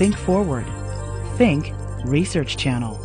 Think Forward. Think Research Channel.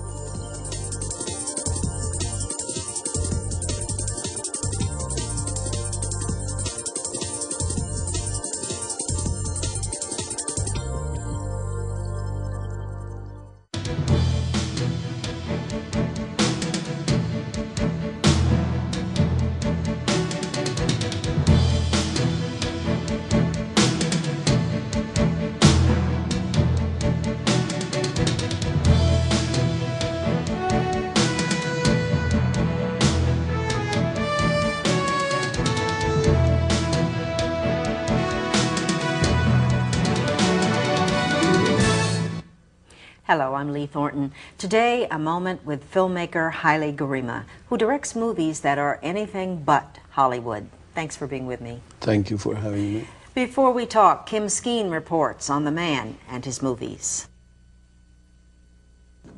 Hello, I'm Lee Thornton. Today, a moment with filmmaker Haile Gerima, who directs movies that are anything but Hollywood. Thanks for being with me. Thank you for having me. Before we talk, Kim Skeen reports on the man and his movies.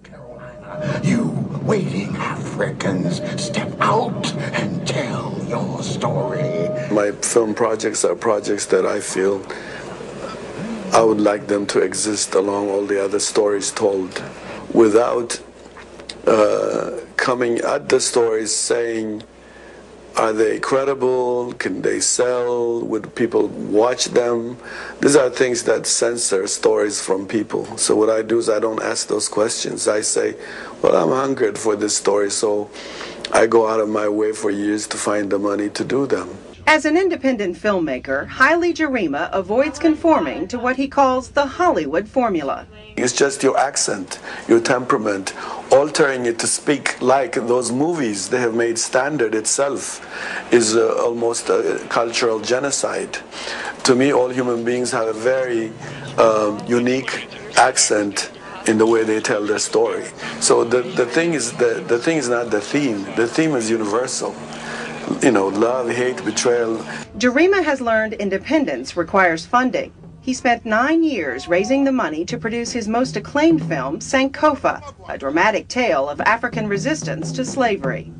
Carolina, you waiting Africans, step out and tell your story. My film projects are projects that I feel I would like them to exist along all the other stories told, without coming at the stories saying, are they credible? Can they sell? Would people watch them? These are things that censor stories from people. So what I do is I don't ask those questions. I say, well, I'm hungered for this story, so I go out of my way for years to find the money to do them. As an independent filmmaker, Haile Gerima avoids conforming to what he calls the Hollywood formula. It's just your accent, your temperament, altering it to speak like those movies they have made. Standard itself is almost a cultural genocide. To me, all human beings have a very unique accent in the way they tell their story. So the thing is not the theme. The theme is universal. You know, love, hate, betrayal. Gerima has learned independence requires funding. He spent 9 years raising the money to produce his most acclaimed film, Sankofa, a dramatic tale of African resistance to slavery.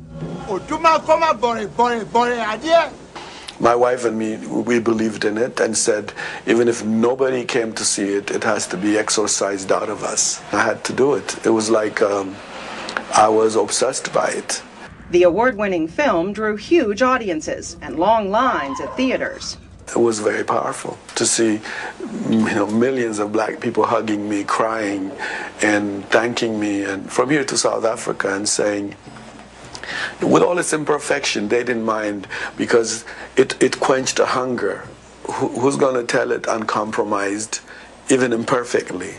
My wife and me, we believed in it and said, even if nobody came to see it, it has to be exorcised out of us. I had to do it. It was like I was obsessed by it. The award-winning film drew huge audiences and long lines at theaters. It was very powerful to see, millions of black people hugging me, crying, and thanking me, and from here to South Africa, and saying, with all its imperfection, they didn't mind because it quenched a hunger. Who's going to tell it uncompromised, even imperfectly?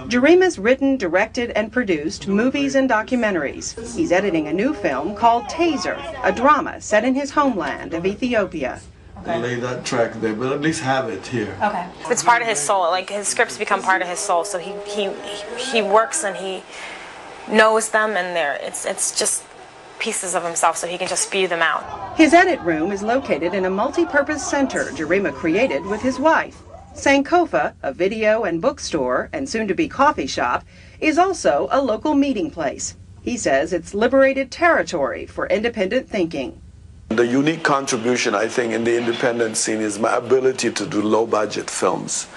Gerima's written, directed, and produced movies and documentaries. He's editing a new film called Taser, a drama set in his homeland of Ethiopia. Okay. Lay that track there, but at least have it here. Okay. It's part of his soul. Like, his scripts become part of his soul. So he works and he knows them, and it's just pieces of himself, so he can just spew them out. His edit room is located in a multi-purpose center Gerima created with his wife. Sankofa, a video and bookstore and soon-to-be coffee shop, is also a local meeting place. He says it's liberated territory for independent thinking. The unique contribution, I think, in the independent scene is my ability to do low-budget films.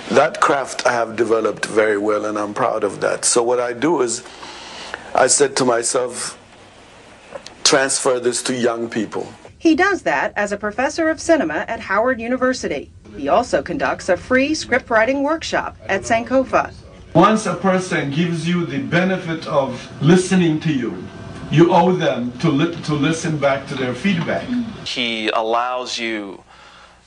That craft I have developed very well, and I'm proud of that. So what I do is, I said to myself, transfer this to young people. He does that as a professor of cinema at Howard University. He also conducts a free script writing workshop at Sankofa. Once a person gives you the benefit of listening to you, you owe them to listen back to their feedback. He allows you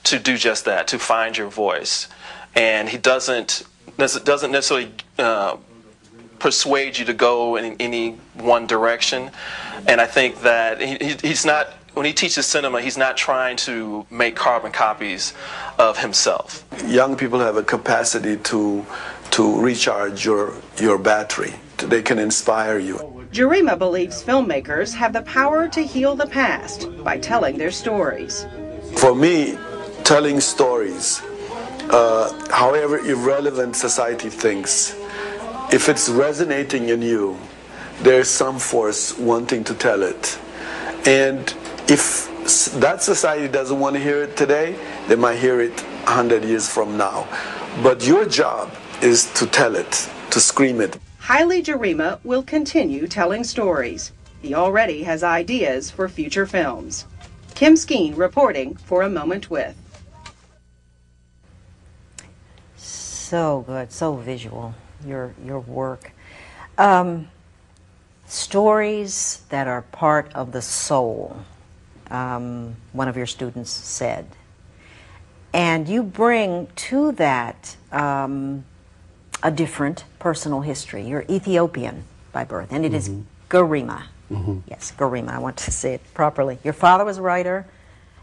to do just that, to find your voice. And he doesn't necessarily persuade you to go in any one direction. And I think that he's not, when he teaches cinema, he's not trying to make carbon copies of himself. Young people have a capacity to recharge your battery. They can inspire you. Gerima believes filmmakers have the power to heal the past by telling their stories. For me, telling stories, however irrelevant society thinks, if it's resonating in you, there's some force wanting to tell it. And if that society doesn't want to hear it today, they might hear it 100 years from now. But your job is to tell it, to scream it. Haile Gerima will continue telling stories. He already has ideas for future films. Kim Skeen reporting for A Moment With. So good, so visual, your work. Stories that are part of the soul, one of your students said. And you bring to that a different personal history. You're Ethiopian by birth, and it is Gerima. Yes, Gerima, I want to say it properly. Your father was a writer,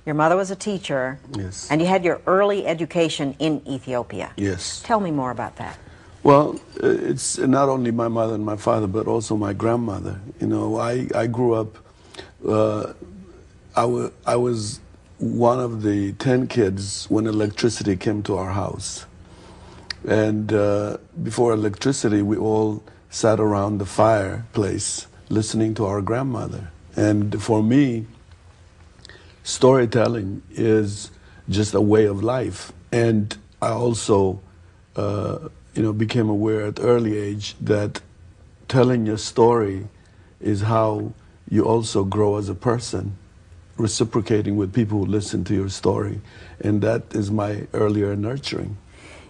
your mother was a teacher, yes, and you had your early education in Ethiopia. Yes. Tell me more about that. Well, it's not only my mother and my father, but also my grandmother. You know, I grew up, I was one of the 10 kids when electricity came to our house. And before electricity, we all sat around the fireplace listening to our grandmother. And for me, storytelling is just a way of life. And I also, became aware at early age that telling your story is how you also grow as a person, reciprocating with people who listen to your story. And that is my earlier nurturing.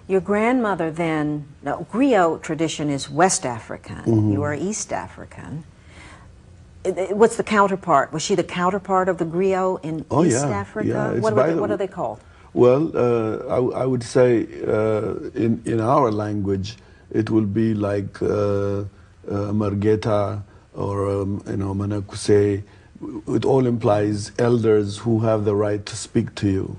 Your grandmother then, no, griot tradition is West African, you are East African. What's the counterpart? Was she the counterpart of the griot in East Africa? Yeah. What are they called? Well, I would say in our language, it will be like Margeta or Manakuse. It all implies elders who have the right to speak to you,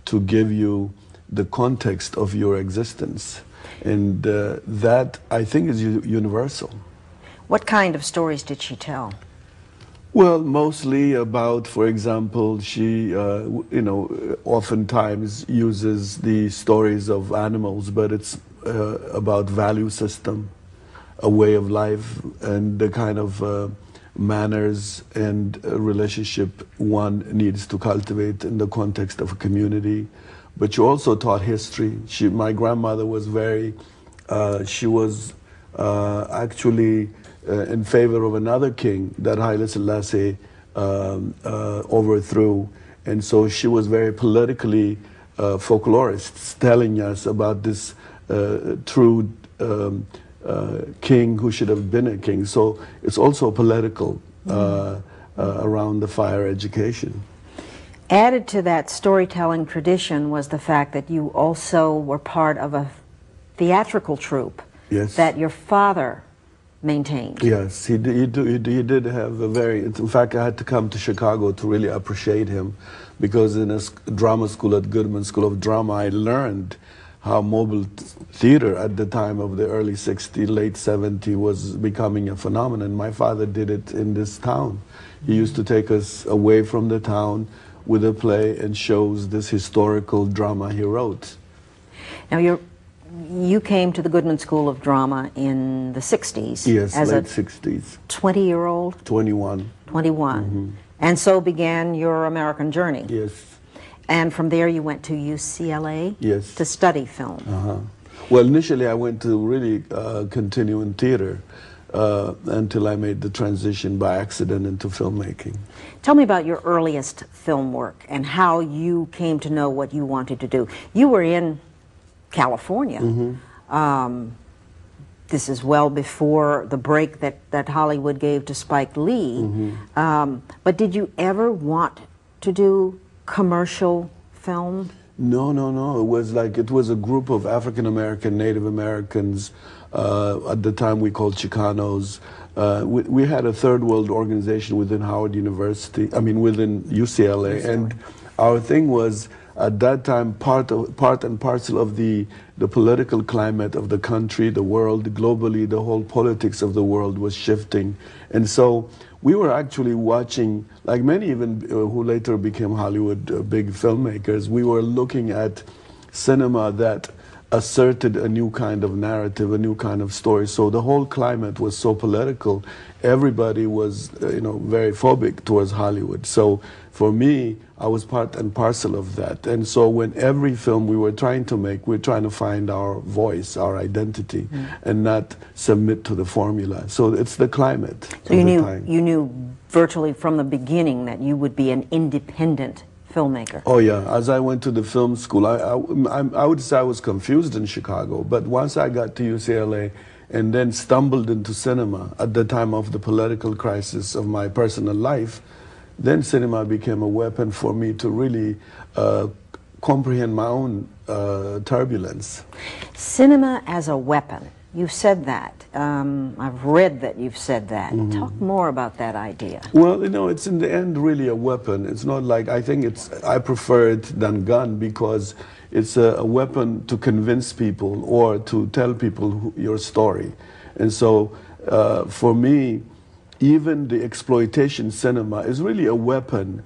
to give you the context of your existence. And that, I think, is universal. What kind of stories did she tell? Well, mostly about, for example, she, oftentimes uses the stories of animals, but it's about value system, a way of life, and the kind of manners and relationship one needs to cultivate in the context of a community. But she also taught history. My grandmother was she was actually in favor of another king that Haile Selassie overthrew. And so she was very politically folklorist, telling us about this true king who should have been a king. So it's also political around the fire education. Added to that storytelling tradition was the fact that you also were part of a theatrical troupe that your father maintained. Yes, he did have a very, in fact, I had to come to Chicago to really appreciate him, because in a drama school at Goodman School of Drama, I learned how mobile theater at the time of the early 60s, late 70s was becoming a phenomenon. My father did it in this town. He used to take us away from the town with a play and shows this historical drama he wrote. Now you came to the Goodman School of Drama in the 60s. Yes, as late a 60s. 20-year-old? 21. 21. And so began your American journey. Yes. And from there you went to UCLA to study film. Well, initially I went to really continue in theater until I made the transition by accident into filmmaking. Tell me about your earliest film work and how you came to know what you wanted to do. You were in California. This is well before the break that Hollywood gave to Spike Lee. But did you ever want to do commercial film? No. It was a group of African American, Native Americans. At the time we called Chicanos. We had a third world organization within Howard University, within UCLA. And our thing was, at that time, part and parcel of the political climate of the country, the world, globally, the whole politics of the world was shifting. And so we were actually watching, like many even who later became Hollywood big filmmakers, we were looking at cinema that asserted a new kind of narrative, a new kind of story. So the whole climate was so political. Everybody was, very phobic towards Hollywood. So for me, I was part and parcel of that. And so when every film we were trying to make, we were trying to find our voice, our identity, and not submit to the formula. So it's the climate. So you knew virtually from the beginning that you would be an independent filmmaker. Oh yeah, as I went to the film school, I would say I was confused in Chicago, but once I got to UCLA and then stumbled into cinema at the time of the political crisis of my personal life, then cinema became a weapon for me to really comprehend my own turbulence. Cinema as a weapon. You've said that. I've read that you've said that. Talk more about that idea. Well, it's in the end really a weapon. It's not like, I prefer it than gun because it's a weapon to convince people or to tell people your story. And so for me, even the exploitation cinema is really a weapon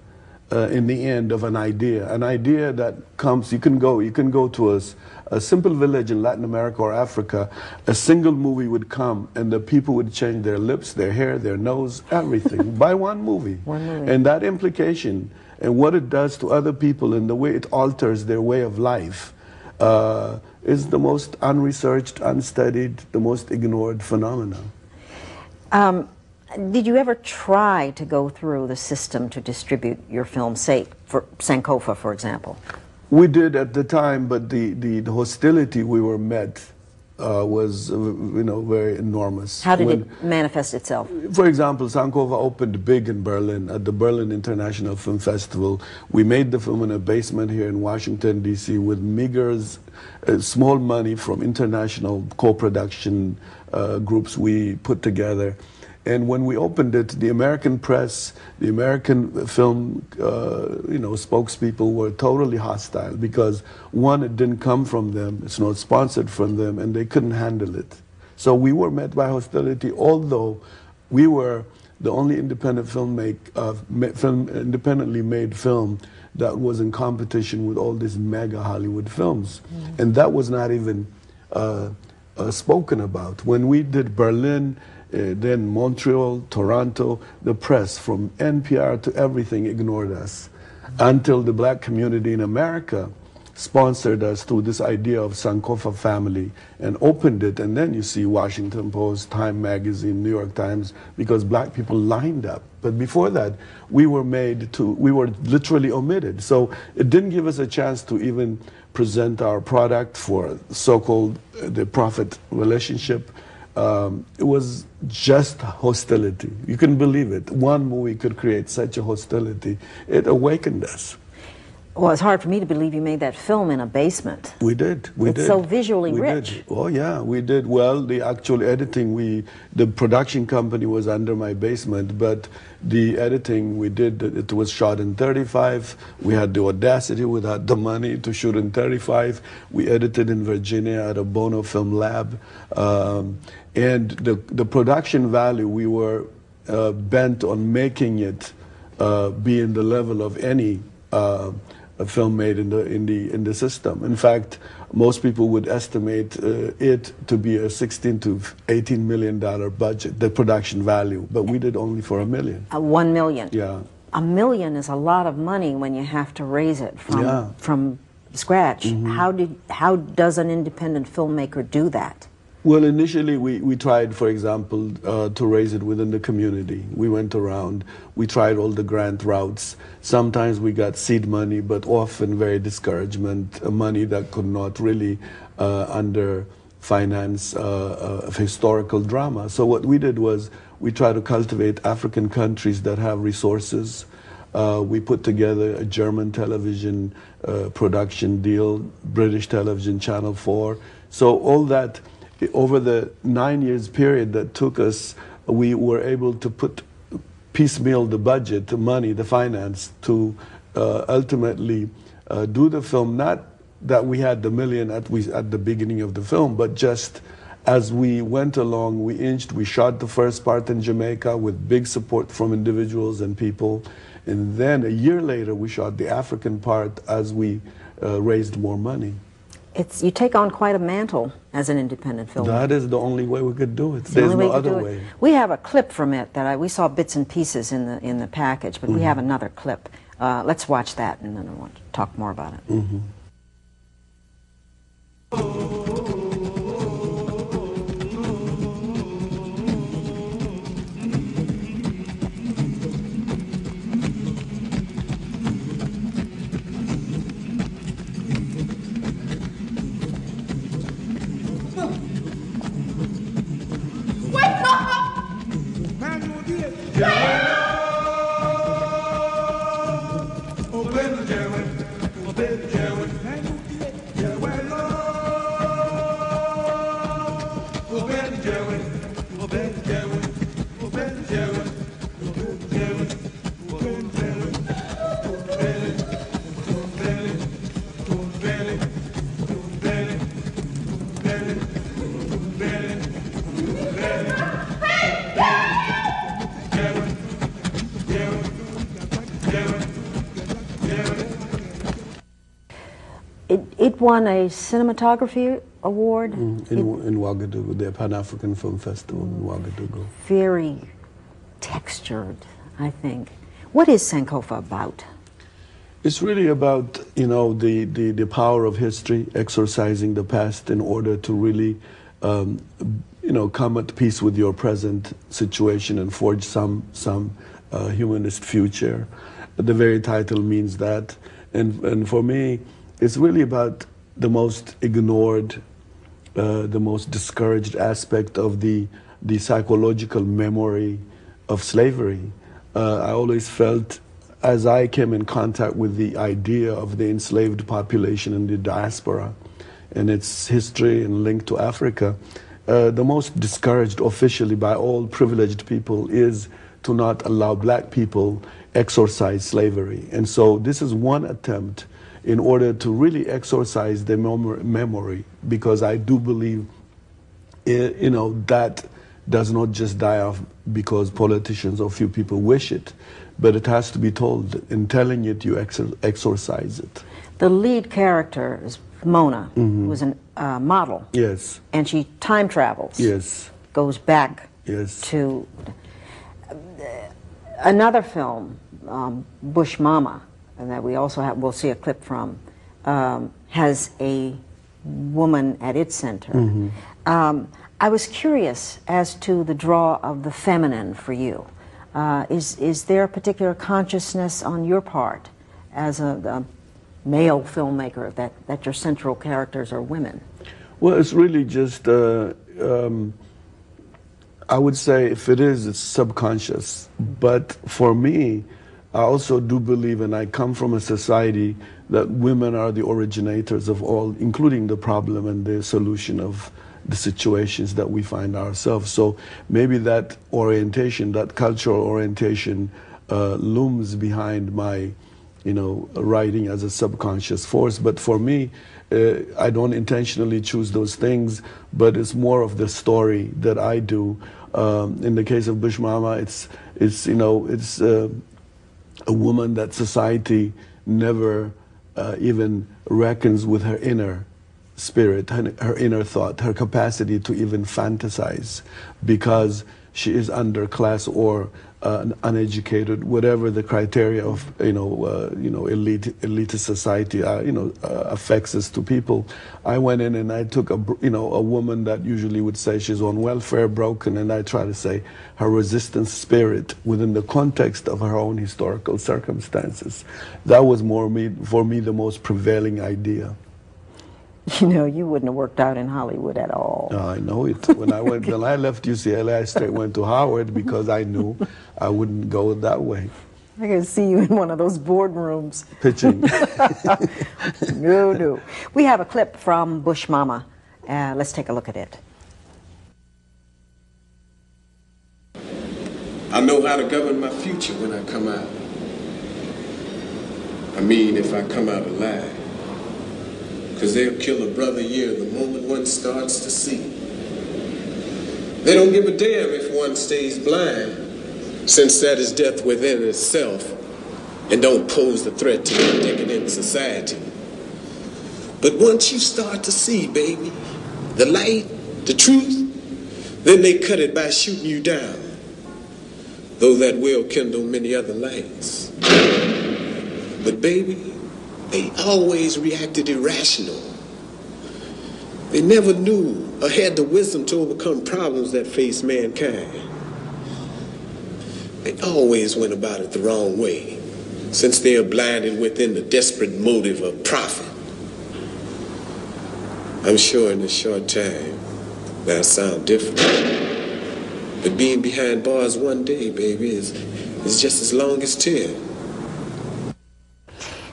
in the end of an idea that comes. You can go to a simple village in Latin America or Africa. A single movie would come and the people would change their lips, their hair, their nose, everything by one movie. And that implication and what it does to other people and the way it alters their way of life is the most unresearched, unstudied, the most ignored phenomenon. Did you ever try to go through the system to distribute your film, say, for Sankofa, for example? We did at the time, but the hostility we were met was, very enormous. How did it manifest itself? For example, Sankofa opened big in Berlin, at the Berlin International Film Festival. We made the film in a basement here in Washington, D.C. with meager, small money from international co-production groups we put together. And when we opened it, the American press, the American film, spokespeople were totally hostile because, one, it didn't come from them, it's not sponsored from them, and they couldn't handle it. So we were met by hostility, although we were the only independent independently made film that was in competition with all these mega Hollywood films. And that was not even spoken about. When we did Berlin, then Montreal, Toronto, the press from NPR to everything ignored us until the black community in America sponsored us through this idea of Sankofa family and opened it. And then you see Washington Post, Time Magazine, New York Times, because black people lined up. But before that, we were literally omitted. So it didn't give us a chance to even present our product for so-called the profit relationship. It was just hostility. You can believe it. One movie could create such a hostility. It awakened us. Well, it's hard for me to believe you made that film in a basement. We did. It's so visually rich. Did. Oh yeah, we did. Well, the actual editing, the production company was under my basement, but the editing we did, it was shot in 35. We had the audacity without the money to shoot in 35. We edited in Virginia at a Bono Film Lab. And the production value, we were bent on making it be in the level of any a film made in the system. In fact, most people would estimate it to be a $16 to $18 million budget, the production value, but we did only for $1 million. $1 million. Yeah. $1 million is a lot of money when you have to raise it from scratch. How does an independent filmmaker do that? Well, initially we tried, for example, to raise it within the community. We went around, we tried all the grant routes. Sometimes we got seed money, but often very discouragement, money that could not really finance historical drama. So what we did was we tried to cultivate African countries that have resources. We put together a German television production deal, British television, Channel 4. So all that, over the 9 years period that took us, we were able to piecemeal the budget, the money, the finance to ultimately do the film. Not that we had the million at the beginning of the film, but just as we went along, we shot the first part in Jamaica with big support from individuals and people. And then a year later, we shot the African part as we raised more money. you take on quite a mantle as an independent filmmaker. That is the only way we could do it. It's the There's only no way to do other it. way. We have a clip from it that we saw bits and pieces in the package, but we have another clip. Let's watch that, and then I want to talk more about it. It won a cinematography award. In Ouagadougou, the Pan-African Film Festival in Ouagadougou. Very textured, I think. What is Sankofa about? It's really about, you know, the power of history, exorcising the past in order to really, you know, come at peace with your present situation and forge some humanist future. The very title means that. And for me, it's really about the most ignored, the most discouraged aspect of the psychological memory of slavery. I always felt, as I came in contact with the idea of the enslaved population in the diaspora and its history and link to Africa, the most discouraged officially by all privileged people is to not allow black people exorcise slavery. And so this is one attempt in order to really exorcise the memory, because I do believe, you know, that does not just die off because politicians or few people wish it, but it has to be told. In telling it, you exorcise it. The lead character is Mona, who's a model. Yes. And she time travels. Yes. Goes back Yes. to another film, Bush Mama, and that we also have, we'll see a clip from, has a woman at its center. I was curious as to the draw of the feminine for you. Is there a particular consciousness on your part as a male filmmaker that your central characters are women? Well, it's really just, I would say if it is, it's subconscious. But for me, I also do believe, and I come from a society that women are the originators of all, including the problem and the solution of the situations that we find ourselves. So maybe that orientation, that cultural orientation, looms behind my, you know, writing as a subconscious force. But for me, I don't intentionally choose those things, but it's more of the story that I do. In the case of Bush Mama, it's you know, it's a woman that society never even reckons with her inner spirit, her inner thought, her capacity to even fantasize, because she is underclass or uneducated, whatever the criteria of elite society affects us to people. I went in and I took a woman that usually would say she's on welfare, broken, and I try to say her resistance spirit within the context of her own historical circumstances. That was for me the most prevailing idea. You know, you wouldn't have worked out in Hollywood at all. I know it. When I left UCLA, I straight went to Howard because I knew I wouldn't go that way. I can see you in one of those boardrooms. Pitching. No. We have a clip from Bush Mama. Let's take a look at it. I know how to govern my future when I come out. I mean, if I come out alive. Because they'll kill a brother year the moment one starts to see. They don't give a damn if one stays blind, since that is death within itself and don't pose the threat to their decadent society. But once you start to see, baby, the light, the truth, then they cut it by shooting you down. Though that will kindle many other lights. But baby, they always reacted irrational. They never knew or had the wisdom to overcome problems that face mankind. They always went about it the wrong way, since they are blinded within the desperate motive of profit. I'm sure in a short time, that'll sound different. But being behind bars one day, baby, is just as long as 10.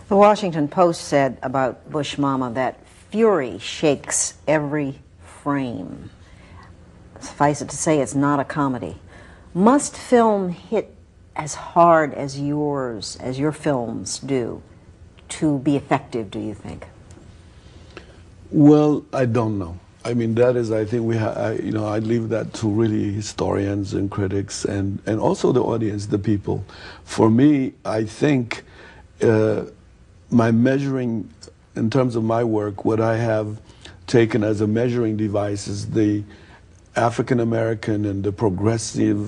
The Washington Post said about Bush Mama that fury shakes every frame. Suffice it to say, it's not a comedy. Must film hit as hard as your films do to be effective, do you think? Well, I don't know. I mean, that is, I think I leave that to really historians and critics and also the audience, the people. For me, I think my measuring, in terms of my work, what I have taken as a measuring device is the African American and the progressive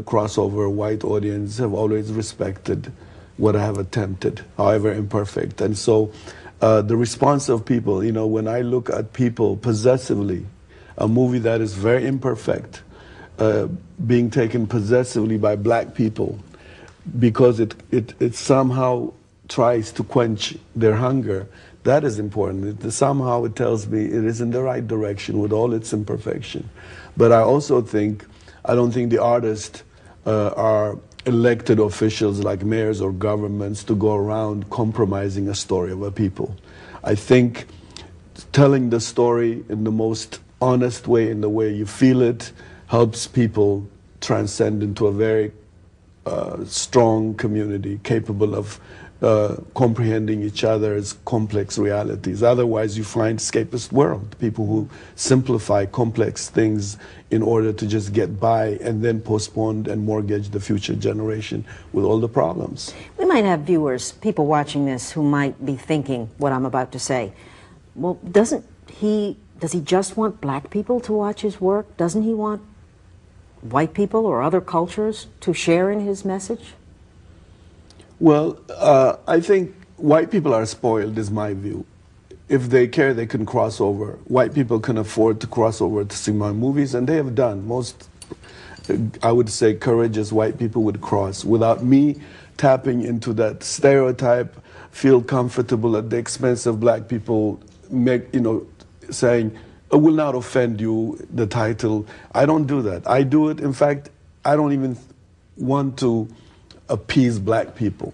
crossover white audience have always respected what I have attempted, however imperfect. And so the response of people, when I look at people possessively, a movie that is very imperfect, being taken possessively by black people because it somehow tries to quench their hunger, that is important. Somehow it tells me it is in the right direction with all its imperfection. But I also I don't think the artists are elected officials like mayors or governments to go around compromising a story of a people. I think telling the story in the most honest way, in the way you feel it, helps people transcend into a very strong community capable of comprehending each other's complex realities. Otherwise, you find escapist world, people who simplify complex things in order to just get by and then postpone and mortgage the future generation with all the problems. We might have viewers, people watching this, who might be thinking what I'm about to say. Well, does he just want black people to watch his work? Doesn't he want white people or other cultures to share in his message? Well, I think white people are spoiled, is my view. If they care, they can cross over. White people can afford to cross over to see my movies, and they have done. Most, I would say, courageous white people would cross without me tapping into that stereotype, feel comfortable at the expense of black people, saying, "I will not offend you," the title. I don't do that. I do it, in fact, I don't even want to appease black people.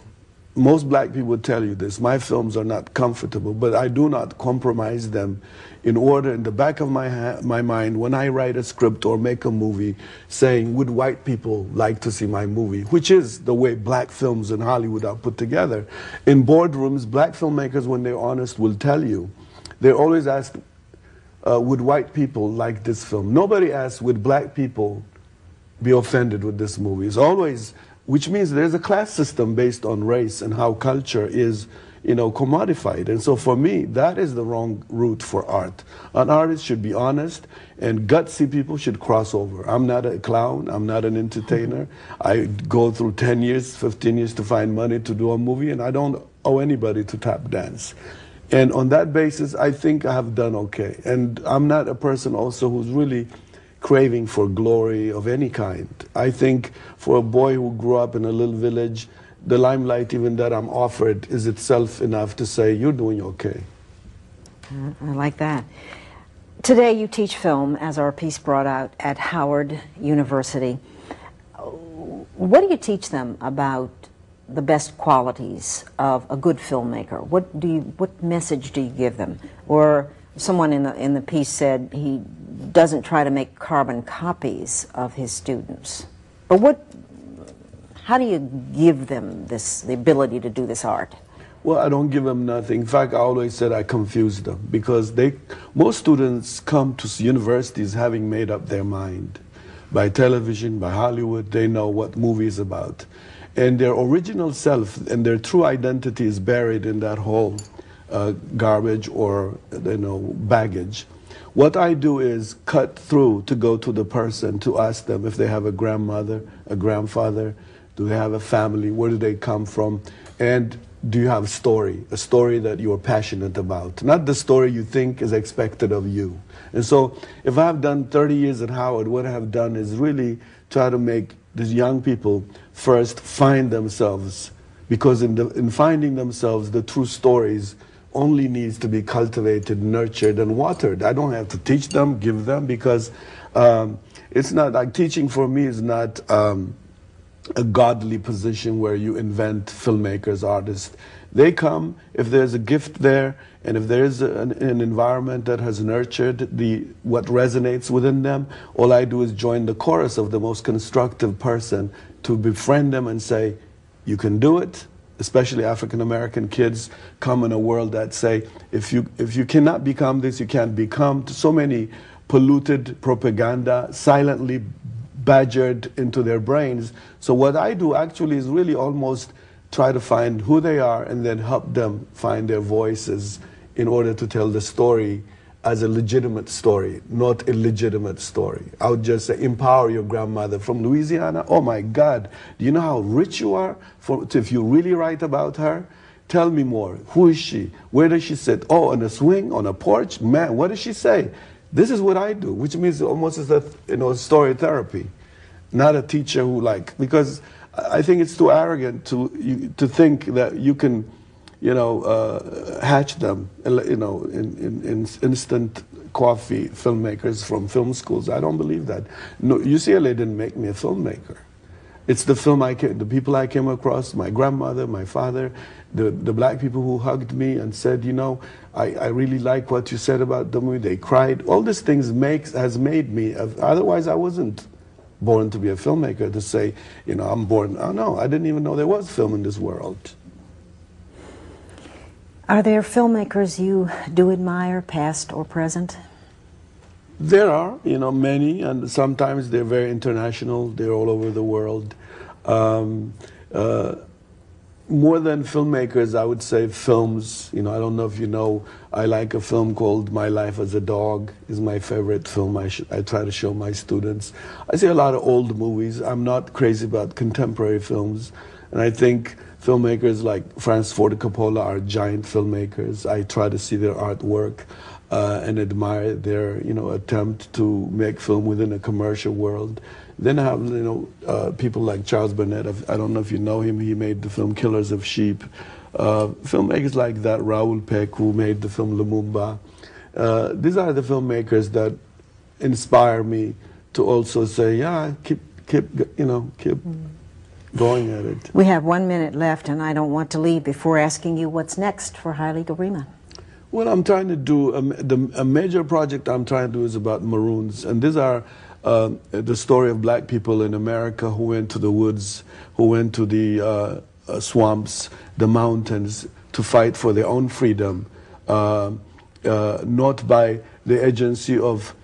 Most black people would tell you this. My films are not comfortable, but I do not compromise them in order, in the back of my mind, when I write a script or make a movie, saying, would white people like to see my movie? Which is the way black films in Hollywood are put together. In boardrooms, black filmmakers, when they're honest, will tell you. They always ask, would white people like this film? Nobody asks, would black people be offended with this movie? It's always, which means there's a class system based on race and how culture is, commodified. And so for me, that is the wrong route for art. An artist should be honest, and gutsy people should cross over. I'm not a clown, I'm not an entertainer. I go through 10 years, 15 years to find money to do a movie, and I don't owe anybody to tap dance. And on that basis, I think I have done okay. And I'm not a person also who's really craving for glory of any kind. I think for a boy who grew up in a little village, the limelight even that I'm offered is itself enough to say, you're doing okay. I like that. Today you teach film, as our piece brought out, at Howard University. What do you teach them about the best qualities of a good filmmaker? What message do you give them? Or someone in the piece said he doesn't try to make carbon copies of his students. But how do you give them the ability to do this art? Well, I don't give them nothing. In fact, I always said I confuse them because most students come to universities having made up their mind. By television, by Hollywood, they know what movie is about. And their original self and their true identity is buried in that hole garbage or baggage. What I do is cut through to go to the person to ask them if they have a grandmother, a grandfather, do they have a family, where do they come from, and do you have a story that you are passionate about, not the story you think is expected of you. And so if I've done 30 years at Howard, what I have done is really try to make these young people first find themselves, because in finding themselves, the true stories only needs to be cultivated, nurtured, and watered. I don't have to teach them, give them, because it's not like teaching for me is not a godly position where you invent filmmakers, artists. They come if there's a gift there, and if there's an environment that has nurtured what resonates within them. All I do is join the chorus of the most constructive person to befriend them and say, you can do it. Especially African American kids come in a world that say, if you cannot become this, you can't become. So many polluted propaganda silently badgered into their brains. So what I do actually is really almost try to find who they are and then help them find their voices in order to tell the story as a legitimate story, not illegitimate story. I would just say, empower your grandmother from Louisiana. Oh my God, do you know how rich you are if you really write about her? Tell me more. Who is she? Where does she sit? Oh, on a swing, on a porch? Man, what does she say? This is what I do, which means almost as a story therapy, not a teacher who because I think it's too arrogant to think that you can hatch them, in instant coffee filmmakers from film schools. I don't believe that. No, UCLA didn't make me a filmmaker. It's the people I came across, my grandmother, my father, the black people who hugged me and said, I really like what you said about the movie. They cried. All these things has made me. Otherwise, I wasn't born to be a filmmaker, to say, I'm born. Oh no, I didn't even know there was film in this world. Are there filmmakers you do admire, past or present? There are, many, and sometimes they're very international. They're all over the world. More than filmmakers, I would say films. I don't know if you know, I like a film called My Life as a Dog. Is my favorite film. I try to show my students. I see a lot of old movies. I'm not crazy about contemporary films, and I think filmmakers like Francis Ford Coppola are giant filmmakers. I try to see their artwork and admire their attempt to make film within a commercial world. Then I have people like Charles Burnett. I don't know if you know him. He made the film Killers of Sheep. Filmmakers like that, Raoul Peck, who made the film Lumumba. These are the filmmakers that inspire me to also say, yeah, keep going at it. We have 1 minute left, and I don't want to leave before asking you what's next for Haile Gerima. Well, I'm trying to do a major project. I'm trying to do is about Maroons, and these are the story of black people in America who went to the woods, who went to the swamps, the mountains, to fight for their own freedom, not by the agency of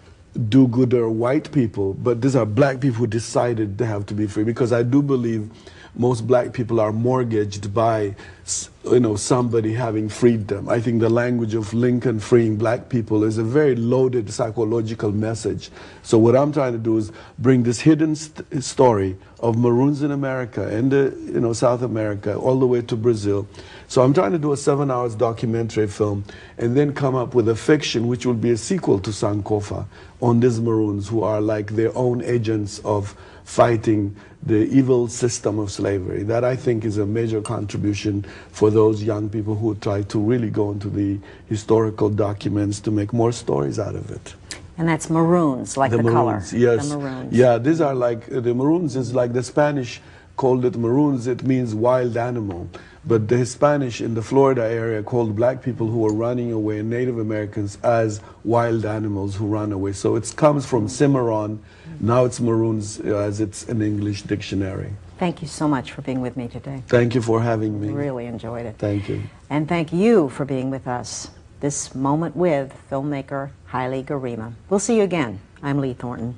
do-gooder white people, but these are black people who decided they have to be free, because I do believe most black people are mortgaged by somebody having freed them. I think the language of Lincoln freeing black people is a very loaded psychological message. So what I'm trying to do is bring this hidden story of Maroons in America and South America all the way to Brazil. So I'm trying to do a 7-hour documentary film and then come up with a fiction which will be a sequel to Sankofa on these Maroons who are like their own agents of fighting the evil system of slavery. That, I think, is a major contribution for those young people who try to really go into the historical documents to make more stories out of it. And that's Maroons, like the Maroons, color. yes. The Maroons. Yeah, these are like, the Maroons is like the Spanish called it Maroons, it means wild animal. But the Spanish in the Florida area called black people who were running away, Native Americans, as wild animals who run away. So it comes from Cimarron. Now it's Maroons as it's in English dictionary. Thank you so much for being with me today. Thank you for having me. Really enjoyed it. Thank you. And thank you for being with us. This Moment with filmmaker Haile Gerima. We'll see you again. I'm Lee Thornton.